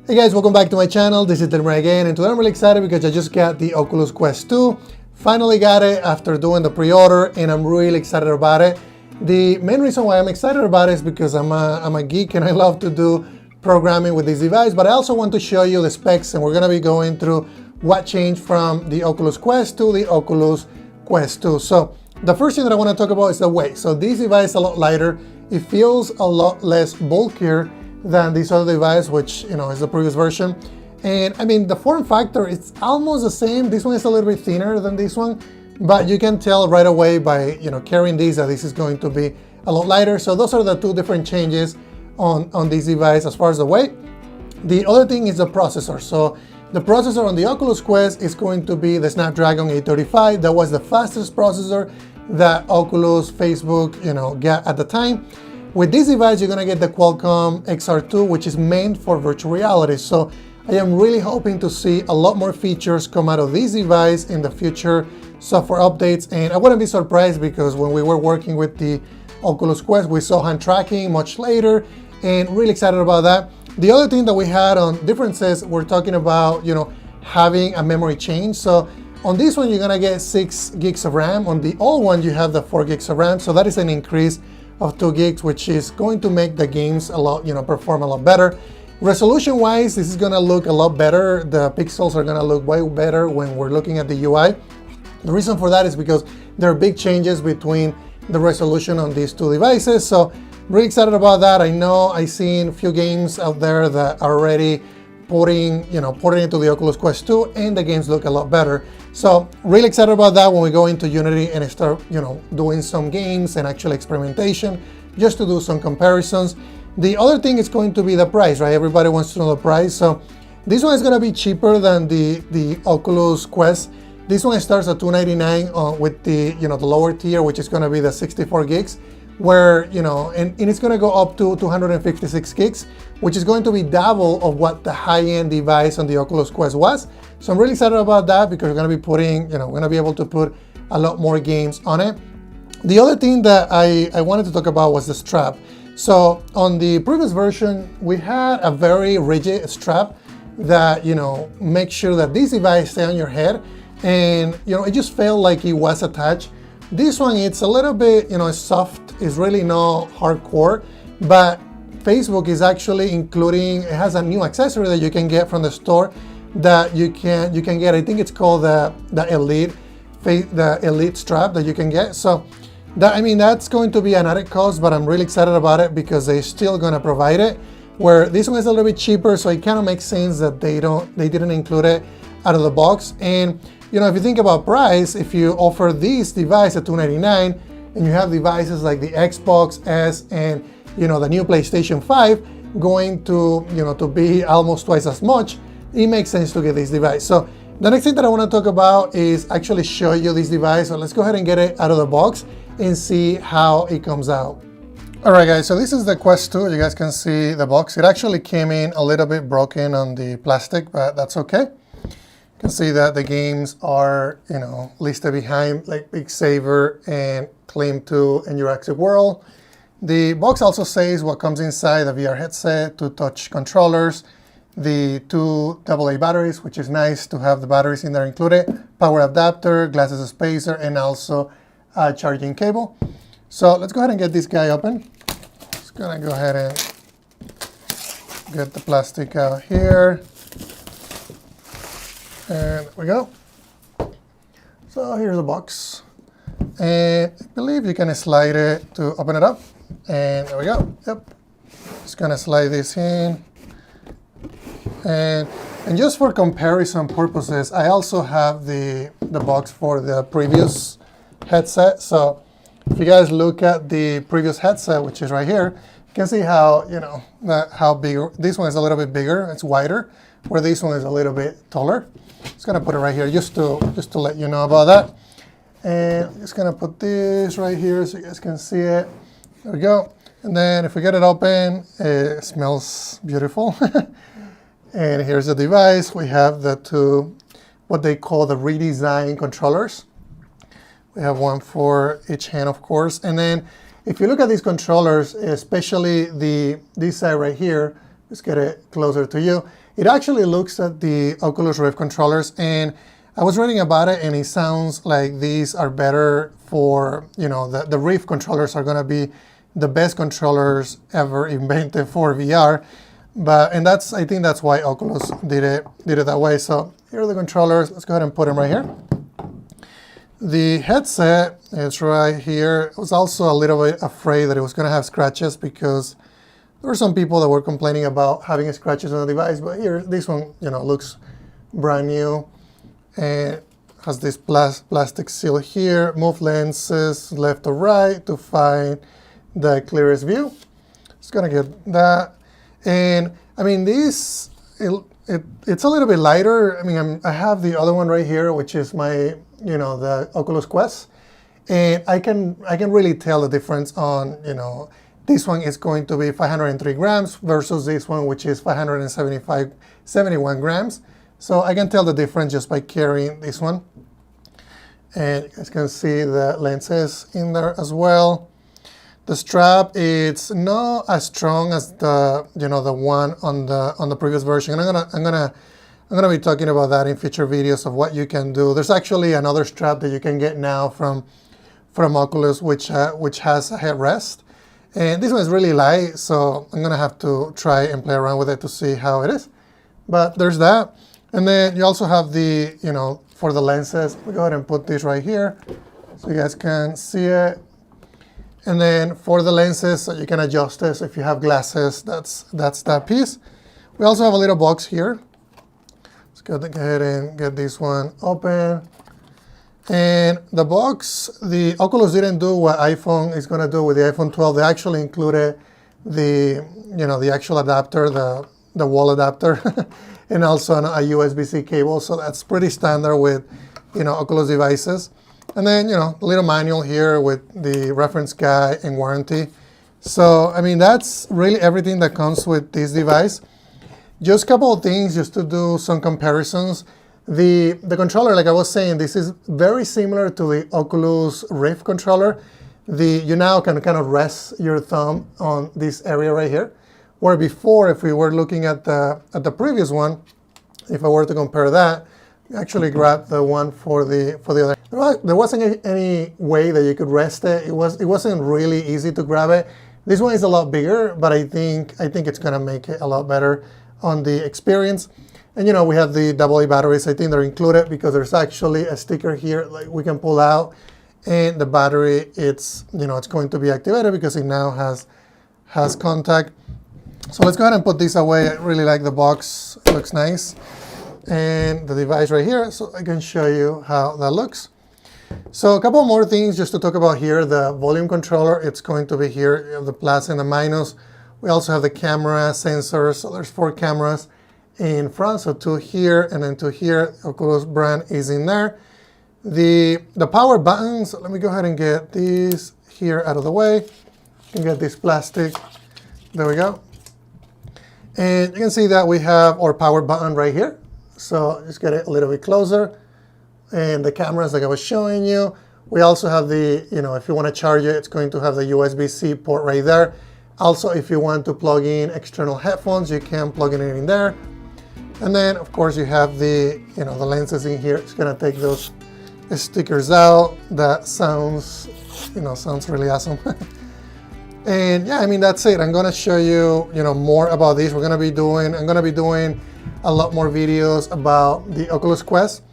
Hey guys, welcome back to my channel. This is Delmer again, and today I'm really excited because I just got the Oculus Quest 2. Finally got it after doing the pre-order, and I'm really excited about it. The main reason why I'm excited about it is because I'm a geek and I love to do programming with this device, but I also want to show you the specs, and we're gonna be going through what changed from the Oculus Quest to the Oculus Quest 2. So the first thing that I want to talk about is the weight. So this device is a lot lighter. It feels a lot less bulkier than this other device, which is the previous version. And I mean, the form factor, it's almost the same. This one is a little bit thinner than this one, but you can tell right away by carrying these that this is going to be a lot lighter. So those are the two different changes on this device as far as the weight. The other thing is the processor. So the processor on the Oculus Quest is going to be the Snapdragon 835. That was the fastest processor that Oculus, Facebook, got at the time. With this device, you're gonna get the Qualcomm XR2, which is meant for virtual reality. So I am really hoping to see a lot more features come out of this device in the future software updates. And I wouldn't be surprised because when we were working with the Oculus Quest, we saw hand tracking much later, and really excited about that. The other thing that we had on differences, we're talking about, having a memory change. So on this one, you're gonna get 6 gigs of RAM. On the old one, you have the 4 gigs of RAM. So that is an increase of 2 gigs, which is going to make the games a lot, perform a lot better. Resolution wise, this is gonna look a lot better. The pixels are gonna look way better when we're looking at the UI. The reason for that is because there are big changes between the resolution on these two devices. So really excited about that. I know I've seen a few games out there that are already porting into the Oculus Quest 2, and the games look a lot better. So really excited about that when we go into Unity and start, doing some games and actual experimentation, just to do some comparisons. The other thing is going to be the price, right? Everybody wants to know the price. So this one is going to be cheaper than the Oculus Quest. This one starts at $299 with the the lower tier, which is going to be the 64 gigs. Where and it's going to go up to 256 gigs, which is going to be double of what the high-end device on the Oculus Quest was. So I'm really excited about that because we're going to be putting, we're going to be able to put a lot more games on it. The other thing that I wanted to talk about was the strap. So on the previous version, we had a very rigid strap that makes sure that this device stay on your head, and it just felt like it was attached. This one, it's a little bit, it's soft. It's really not hardcore, but Facebook is actually including, it has a new accessory that you can get from the store that you can get. I think it's called the Elite strap that you can get. So that's going to be an added cost, but I'm really excited about it because they're still going to provide it. Where this one is a little bit cheaper, so it kind of makes sense that they didn't include it out of the box. And if you think about price, if you offer this device at $299 and you have devices like the Xbox S and the new PlayStation 5 going to to be almost twice as much, it makes sense to get this device. So the next thing that I want to talk about is actually show you this device. So let's go ahead and get it out of the box and see how it comes out. All right, guys, so this is the Quest 2. You guys can see the box. It actually came in a little bit broken on the plastic, but that's okay. You can see that the games are, listed behind, like Big Saver and Claim 2 and Jurassic World. The box also says what comes inside: the VR headset, 2 touch controllers, the 2 AA batteries, which is nice to have the batteries in there included, power adapter, glasses spacer, and also a charging cable. So let's go ahead and get this guy open. Just gonna go ahead and get the plastic out here. And there we go. So here's the box. And I believe you can slide it to open it up. And there we go. Yep. Just gonna slide this in. And just for comparison purposes, I also have the box for the previous headset. So if you guys look at the previous headset, which is right here, you can see how, how big this one is. A little bit bigger, it's wider, where this one is a little bit taller. Just gonna put it right here just to let you know about that. And I'm just gonna put this right here so you guys can see it. There we go. And then if we get it open, it smells beautiful. And here's the device. We have the 2, what they call the redesigned controllers. We have one for each hand, of course. And then if you look at these controllers, especially this side right here, Let's get it closer to you. It actually looks at the Oculus Rift controllers, and I was reading about it, and it sounds like these are better for, you know, the Rift controllers are going to be the best controllers ever invented for VR. And I think that's why Oculus did it that way. So here are the controllers. Let's go ahead and put them right here. The headset is right here. I was also a little bit afraid that it was going to have scratches because there were some people that were complaining about having scratches on the device. But here, this one, you know, looks brand new and has this plastic seal here. Move lenses left or right to find the clearest view. Just gonna get that. And I mean, it's a little bit lighter. I mean, I have the other one right here, which is my, you know, the Oculus Quest, and I can really tell the difference on, you know, this one is going to be 503 grams versus this one, which is 71 grams. So I can tell the difference just by carrying this one. And you guys can see the lenses in there as well. The strap, it's not as strong as the, you know, the one on the previous version. And I'm gonna be talking about that in future videos of what you can do. There's actually another strap that you can get now from Oculus, which has a headrest, and this one is really light. So I'm gonna have to try and play around with it to see how it is. But there's that, and then you also have the, you know, for the lenses. We'll go ahead and put this right here so you guys can see it. And then for the lenses, so you can adjust this. If you have glasses, that's that piece. We also have a little box here. Let's go ahead and get this one open. And the box, the Oculus didn't do what iPhone is going to do with the iPhone 12. They actually included the, you know, the actual adapter, the wall adapter, and also a USB-C cable. So that's pretty standard with, you know, Oculus devices. And then, you know, a little manual here with the reference guide and warranty. So, I mean, that's really everything that comes with this device. Just a couple of things just to do some comparisons. The controller, like I was saying, this is very similar to the Oculus Rift controller. You now can kind of rest your thumb on this area right here, where before, if we were looking at the previous one, if I were to compare that, actually grab the one for the other. There wasn't any way that you could rest it. It wasn't really easy to grab it. This one is a lot bigger, but I think it's gonna make it a lot better on the experience. And you know, we have the AA batteries. I think they're included because there's actually a sticker here like we can pull out, and the battery, it's, you know, it's going to be activated because it now has contact. So let's go ahead and put this away. I really like the box. It looks nice. And the device right here, so I can show you how that looks. So a couple more things just to talk about here. The volume controller, it's going to be here. You have the plus and the minus. We also have the camera sensors. So there's 4 cameras in front, so 2 here and then 2 here. Oculus brand is in there. The power buttons, so let me go ahead and get these here out of the way. You can get this plastic. There we go. And you can see that we have our power button right here. So just get it a little bit closer. And the cameras, like I was showing you. We also have the, you know, if you want to charge it, it's going to have the USB-C port right there. Also, if you want to plug in external headphones, you can plug it in there. And then, of course, you have the, you know, the lenses in here. It's going to take those stickers out. That sounds, you know, sounds really awesome. And yeah, I mean, that's it. I'm going to show you, you know, more about this. I'm going to be doing a lot more videos about the Oculus Quest.